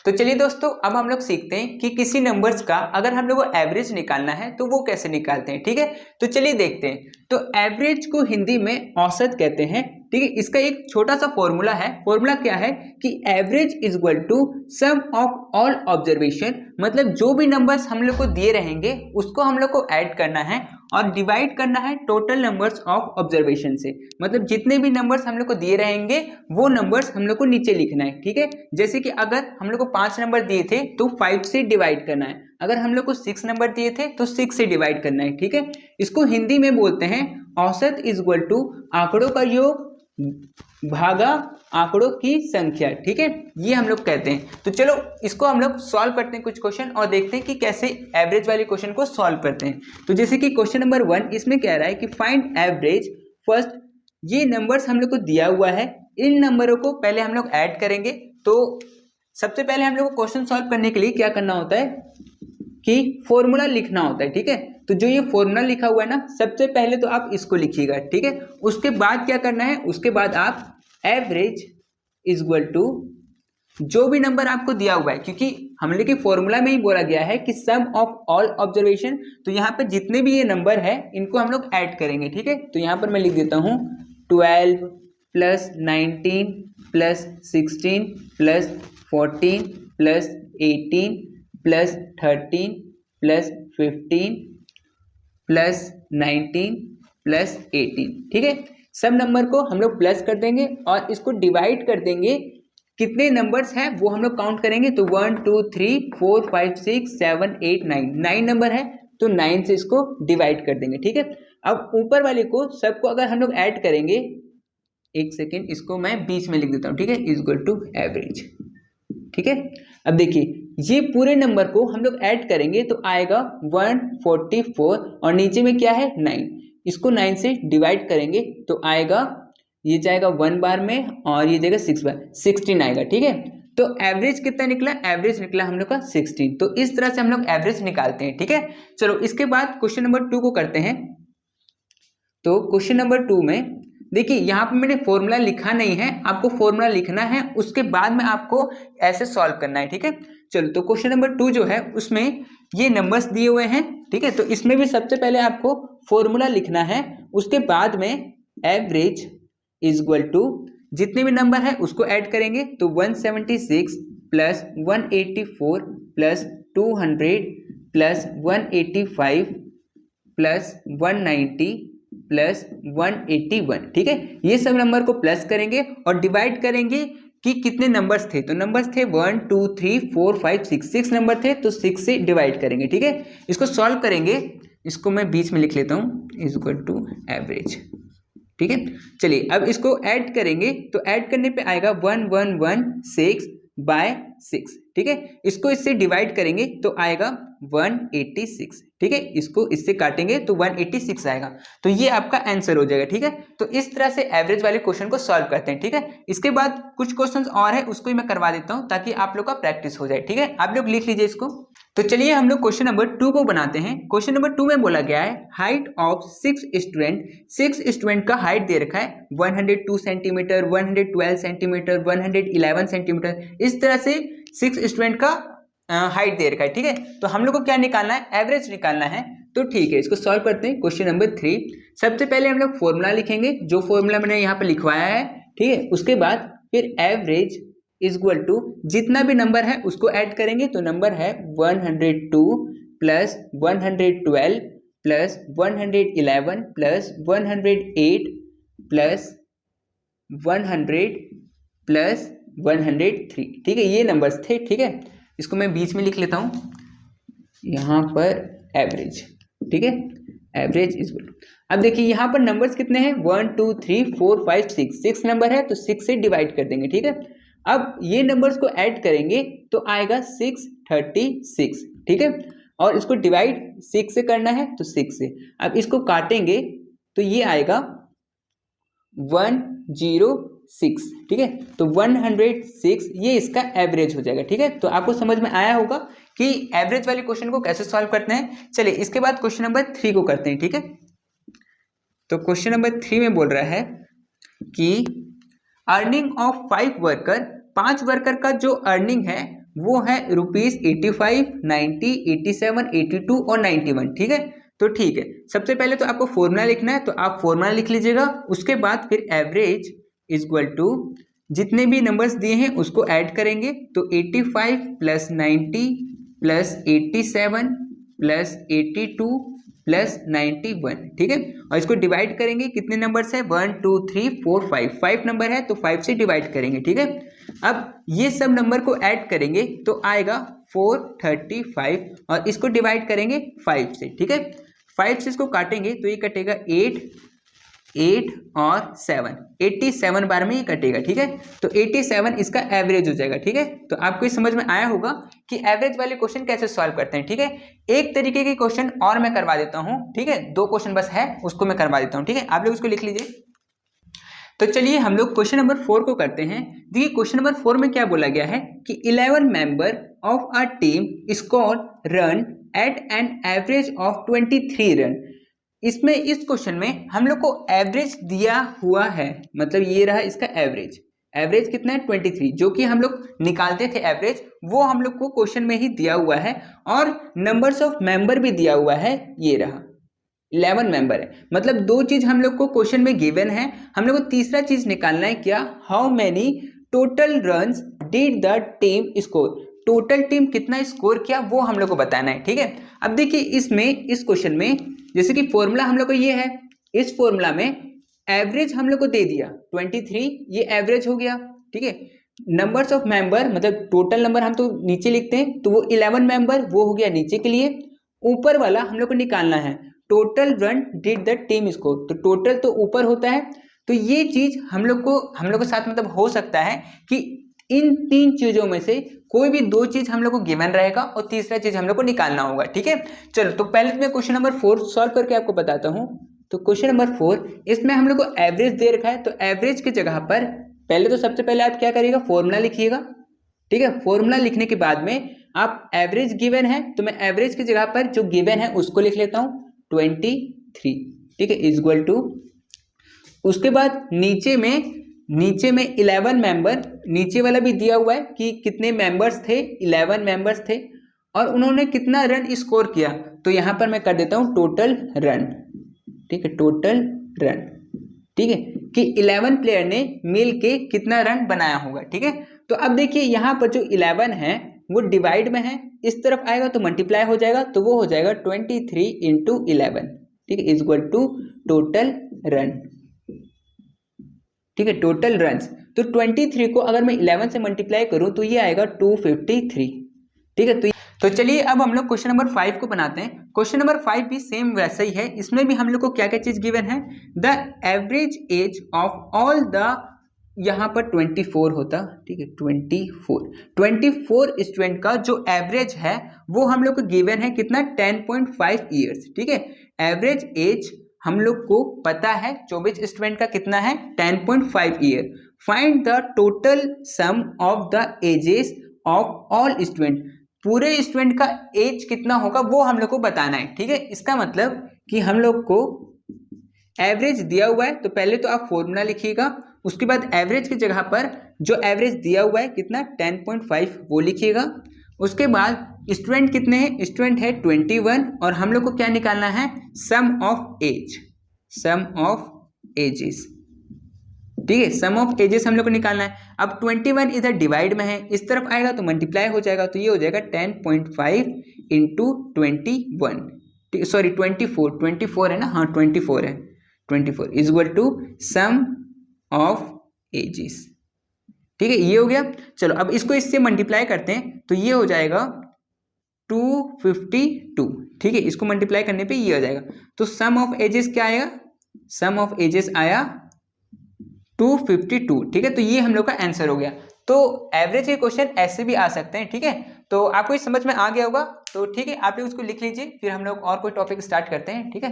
तो चलिए दोस्तों, अब हम लोग सीखते हैं कि किसी नंबर्स का अगर हम लोग को एवरेज निकालना है तो वो कैसे निकालते हैं। ठीक है, तो चलिए देखते हैं। तो एवरेज को हिंदी में औसत कहते हैं। ठीक है, इसका एक छोटा सा फॉर्मूला है। फॉर्मूला क्या है कि average is equal to sum of all observation, मतलब जो भी नंबर्स हम लोग को दिए रहेंगे उसको हम लोग को ऐड करना है और डिवाइड करना है टोटल नंबर्स ऑफ ऑब्जर्वेशन से। मतलब जितने भी नंबर्स हम लोग को दिए रहेंगे वो नंबर्स हम लोग को नीचे लिखना है। ठीक है, जैसे कि अगर हम लोग को 5 नंबर दिए थे तो 5 से डिवाइड करना है। अगर हम लोग को 6 नंबर दिए थे तो 6 से डिवाइड करना है। ठीक है, इसको हिंदी में बोलते हैं औसत इज इक्वल टू आंकड़ों का योग भागा आंकड़ों की संख्या। ठीक है, ये हम लोग कहते हैं। तो चलो इसको हम लोग सॉल्व करते हैं कुछ क्वेश्चन और देखते हैं कि कैसे एवरेज वाले क्वेश्चन को सॉल्व करते हैं। तो जैसे कि क्वेश्चन नंबर 1 इसमें कह रहा है कि फाइंड एवरेज। फर्स्ट, ये नंबर्स हम लोग को दिया हुआ है, इन नंबरों को पहले हम लोग ऐड करेंगे। तो सबसे पहले हम लोग को क्वेश्चन सॉल्व करने के लिए क्या करना होता है कि फॉर्मूला लिखना होता है। ठीक है, तो जो ये फॉर्मूला लिखा हुआ है ना, सबसे पहले तो आप इसको लिखिएगा। ठीक है, उसके बाद क्या करना है, उसके बाद आप एवरेज इज इक्वल टू जो भी नंबर आपको दिया हुआ है, क्योंकि हम लोग के फॉर्मूला में ही बोला गया है कि सम ऑफ ऑल ऑब्जर्वेशन, तो यहाँ पे जितने भी ये नंबर है इनको हम लोग ऐड करेंगे। ठीक है, तो यहाँ पर मैं लिख देता हूँ 12 plus 19 plus 16 plus 14 plus 18 plus 13 plus 15 plus 19 plus 18। ठीक है, सब नंबर को हम लोग प्लस कर देंगे और इसको डिवाइड कर देंगे। कितने नंबर्स हैं वो हम लोग काउंट करेंगे। तो 1 2 3 4 5 6 7 8 9 नंबर है, तो 9 से इसको डिवाइड कर देंगे। ठीक है, अब ऊपर वाले को सबको अगर हम लोग ऐड करेंगे, एक सेकेंड, इसको मैं बीच में लिख देता हूँ। ठीक है, इज इक्वल टू एवरेज। ठीक है, अब देखिए ये पूरे नंबर को हम लोग ऐड करेंगे तो आएगा 144 और नीचे में क्या है 9, इसको 9 से डिवाइड करेंगे तो आएगा, ये जाएगा 1 बार में और ये जाएगा 6 बार, 16 आएगा। ठीक है, तो एवरेज कितना निकला, एवरेज निकला हम लोग का 16। तो इस तरह से हम लोग एवरेज निकालते हैं। ठीक है, चलो इसके बाद क्वेश्चन नंबर 2 को करते हैं। तो क्वेश्चन नंबर 2 में देखिए यहाँ पे मैंने फॉर्मूला लिखा नहीं है, आपको फॉर्मूला लिखना है, उसके बाद में आपको ऐसे सॉल्व करना है। ठीक है, चलो तो क्वेश्चन नंबर 2 जो है उसमें ये नंबर्स दिए हुए हैं। ठीक है, तो इसमें भी सबसे पहले आपको फॉर्मूला लिखना है, उसके बाद में एवरेज इज इक्वल टू जितने भी नंबर है उसको ऐड करेंगे। तो 176 plus 184 plus 200 plus 185 plus 190 plus 181। ठीक है, ये सब नंबर को प्लस करेंगे और डिवाइड करेंगे कि कितने नंबर्स थे। तो नंबर्स थे 1 2 3 4 5 6 नंबर थे, तो 6 से डिवाइड करेंगे। ठीक है, इसको सॉल्व करेंगे, इसको मैं बीच में लिख लेता हूँ, इज इक्वल टू एवरेज। ठीक है, चलिए अब इसको ऐड करेंगे तो ऐड करने पे आएगा 1116 बाय 6। ठीक है, इसको इससे डिवाइड करेंगे तो आएगा 186। ठीक है, इसको इससे काटेंगे तो 186 आएगा, तो ये आपका आंसर हो जाएगा। ठीक है, तो इस तरह से एवरेज वाले क्वेश्चन को सॉल्व करते हैं। ठीक है, इसके बाद कुछ क्वेश्चंस और है, उसको ही मैं करवा देता हूं ताकि आप लोग का प्रैक्टिस हो जाए। ठीक है, आप लोग लिख लीजिए इसको। तो चलिए हम लोग क्वेश्चन नंबर 2 को बनाते हैं। क्वेश्चन नंबर 2 में बोला गया है हाइट ऑफ 6 स्टूडेंट, 6 स्टूडेंट का हाइट दे रखा है 102 सेंटीमीटर, 112 सेंटीमीटर, 111 सेंटीमीटर, इस तरह से 6 स्टूडेंट का हाइट दे रखा है। ठीक है, तो हम लोग को क्या निकालना है, एवरेज निकालना है। तो ठीक है, इसको सॉल्व करते हैं। क्वेश्चन नंबर 3, सबसे पहले हम लोग फॉर्मूला लिखेंगे, जो फॉर्मूला मैंने यहाँ पे लिखवाया है। ठीक है, उसके बाद फिर एवरेज इज इक्वल टू जितना भी नंबर है उसको ऐड करेंगे। तो नंबर है 102 plus 112 plus 111 plus 108 plus 100 plus 103। ठीक है, ये नंबर्स थे। ठीक है, इसको मैं बीच में लिख लेता हूँ यहाँ पर एवरेज। ठीक है, एवरेज इज इक्वल टू, अब देखिए यहाँ पर नंबर्स कितने हैं 1 2 3 4 5 6 नंबर है, तो 6 से डिवाइड कर देंगे। ठीक है, अब ये नंबर्स को ऐड करेंगे तो आएगा 636। ठीक है, और इसको डिवाइड 6 से करना है तो 6 से, अब इसको काटेंगे तो ये आएगा 106। ठीक है, तो 106 ये इसका एवरेज हो जाएगा। ठीक है, तो आपको समझ में आया होगा कि एवरेज वाले क्वेश्चन को कैसे सॉल्व करते हैं। चलिए इसके बाद क्वेश्चन नंबर 3 को करते हैं। ठीक है, तो क्वेश्चन नंबर 3 में बोल रहा है कि अर्निंग ऑफ 5 वर्कर, 5 वर्कर का जो अर्निंग है वो है ₹85, 90, 87, 82 और 91। ठीक है, तो ठीक है, सबसे पहले तो आपको फॉर्मूला लिखना है, तो आप फॉर्मूला लिख लीजिएगा। उसके बाद फिर एवरेज इक्वल टू जितने भी नंबर्स दिए हैं उसको ऐड करेंगे, तो 85 प्लस 90 प्लस 87 प्लस 82 प्लस 91। ठीक है, और इसको डिवाइड करेंगे, कितने नंबर्स है 1 2 3 4 5 नंबर है, तो 5 से डिवाइड करेंगे। ठीक है, अब ये सब नंबर को ऐड करेंगे तो आएगा 435 और इसको डिवाइड करेंगे 5 से। ठीक है, 5 से इसको काटेंगे तो ये कटेगा 8 और 7, 87 बार में ये कटेगा। ठीक है, तो 87 इसका एवरेज हो जाएगा। ठीक है, तो आपको ये समझ में आया होगा कि एवरेज वाले क्वेश्चन कैसे सॉल्व करते हैं। ठीक है, एक तरीके के क्वेश्चन और मैं करवा देता हूं। ठीक है, 2 क्वेश्चन बस है, उसको मैं करवा देता हूं। ठीक है, आप लोग उसको लिख लीजिए। तो चलिए हम लोग क्वेश्चन नंबर 4 को करते हैं। देखिए क्वेश्चन नंबर 4 में क्या बोला गया है कि 11 member of a team score run at an average of 23 run. इसमें इस क्वेश्चन में हम लोग को एवरेज दिया हुआ है, मतलब ये रहा इसका एवरेज। एवरेज कितना है 23, जो कि हम लोग निकालते थे एवरेज, वो हम लोग को क्वेश्चन में ही दिया हुआ है। और नंबर्स ऑफ मेंबर भी दिया हुआ है, ये रहा 11 मेंबर है। मतलब 2 चीज हम लोग को क्वेश्चन में गिवन है। हम लोग को तीसरा चीज निकालना है, क्या, how many total runs did the team score. Total team कितना स्कोर किया वो हम लोग को बताना है। ठीक है, अब देखिए इसमें इस क्वेश्चन में जैसे कि फॉर्मूला हम लोग को ये है, इस फॉर्मूला में एवरेज हम लोग को दे दिया 23, ये एवरेज हो गया। ठीक है, नंबर्स ऑफ मेंबर मतलब टोटल नंबर हम तो नीचे लिखते हैं, तो वो 11 मेंबर वो हो गया नीचे के लिए। ऊपर वाला हम लोग को निकालना है total run did the team score, तो टोटल तो ऊपर होता है। तो ये चीज हम लोग के साथ मतलब हो सकता है कि इन 3 चीजों में से कोई भी 2 चीज हम लोग को गिवन रहेगा और तीसरा चीज हम लोग को निकालना होगा। ठीक है, चलो तो पहले मैं क्वेश्चन नंबर 4 सॉल्व करके आपको बताता हूं। तो क्वेश्चन नंबर 4, इसमें हम लोग को एवरेज दे रखा है, तो एवरेज की जगह पर पहले तो सबसे पहले आप क्या करिएगा, फॉर्मूला लिखिएगा। ठीक है, फॉर्मूला लिखने के बाद में आप एवरेज गिवन है, तो मैं एवरेज की जगह पर जो गिवन है उसको लिख लेता हूं 23। ठीक है, इक्वल टू, उसके बाद नीचे में 11 मेंबर, नीचे वाला भी दिया हुआ है कि कितने मेंबर्स थे, 11 मेंबर्स थे और उन्होंने कितना रन स्कोर किया। तो यहां पर मैं कर देता हूं टोटल रन। ठीक है, टोटल रन। ठीक है, कि 11 प्लेयर ने मिल के कितना रन बनाया होगा। ठीक है, तो अब देखिए यहां पर जो 11 है वो डिवाइड में है, इस तरफ आएगा तो मल्टीप्लाई हो जाएगा, तो वो हो जाएगा 23 इंटू 11। ठीक है, इक्वल टू टोटल रन। ठीक है, टोटल रन्स, तो 23 को अगर मैं 11 से मल्टीप्लाई करूं तो ये आएगा 253। ठीक है, तो चलिए अब हम लोग क्वेश्चन नंबर 5 को बनाते हैं। क्वेश्चन नंबर 5 भी सेम वैसा ही है, इसमें भी हम लोग को क्या क्या चीज गिवन है, the average age of all the, यहाँ पर 24 होता। ठीक है, 24 स्टूडेंट का जो एवरेज है वो हम लोग को गिवन है कितना, 10.5 ईयर्स। ठीक है, एवरेज एज हम लोग को पता है 24 स्टूडेंट का कितना है 10.5 year. Find the total sum of the ages of all student, पूरे स्टूडेंट का एज कितना होगा वो हम लोग को बताना है। ठीक है, इसका मतलब कि हम लोग को एवरेज दिया हुआ है, तो पहले तो आप फॉर्मूला लिखिएगा, उसके बाद एवरेज की जगह पर जो एवरेज दिया हुआ है कितना 10.5 वो लिखिएगा। उसके बाद स्टूडेंट कितने हैं, स्टूडेंट है 21 और हम लोग को क्या निकालना है, sum of age, sum of ages. ठीक है, सम ऑफ एजेस हम लोग को निकालना है। अब 21 इधर डिवाइड में है, इस तरफ आएगा तो मल्टीप्लाई हो जाएगा, तो ये हो जाएगा 10.5 इंटू 21, सॉरी 24 है ना, हाँ 24 है, 24 equal to sum of ages. ठीक है, ये हो गया। चलो अब इसको इससे मल्टीप्लाई करते हैं, तो ये हो जाएगा 252। ठीक है, इसको मल्टीप्लाई करने पे ये हो जाएगा, तो सम ऑफ एजेस क्या आएगा, सम ऑफ एजेस आया 252। ठीक है, तो ये हम लोग का आंसर हो गया। तो एवरेज के क्वेश्चन ऐसे भी आ सकते हैं। ठीक है, तो आपको ये समझ में आ गया होगा, तो ठीक है आप लोग उसको लिख लीजिए, फिर हम लोग और कोई टॉपिक स्टार्ट करते हैं। ठीक है।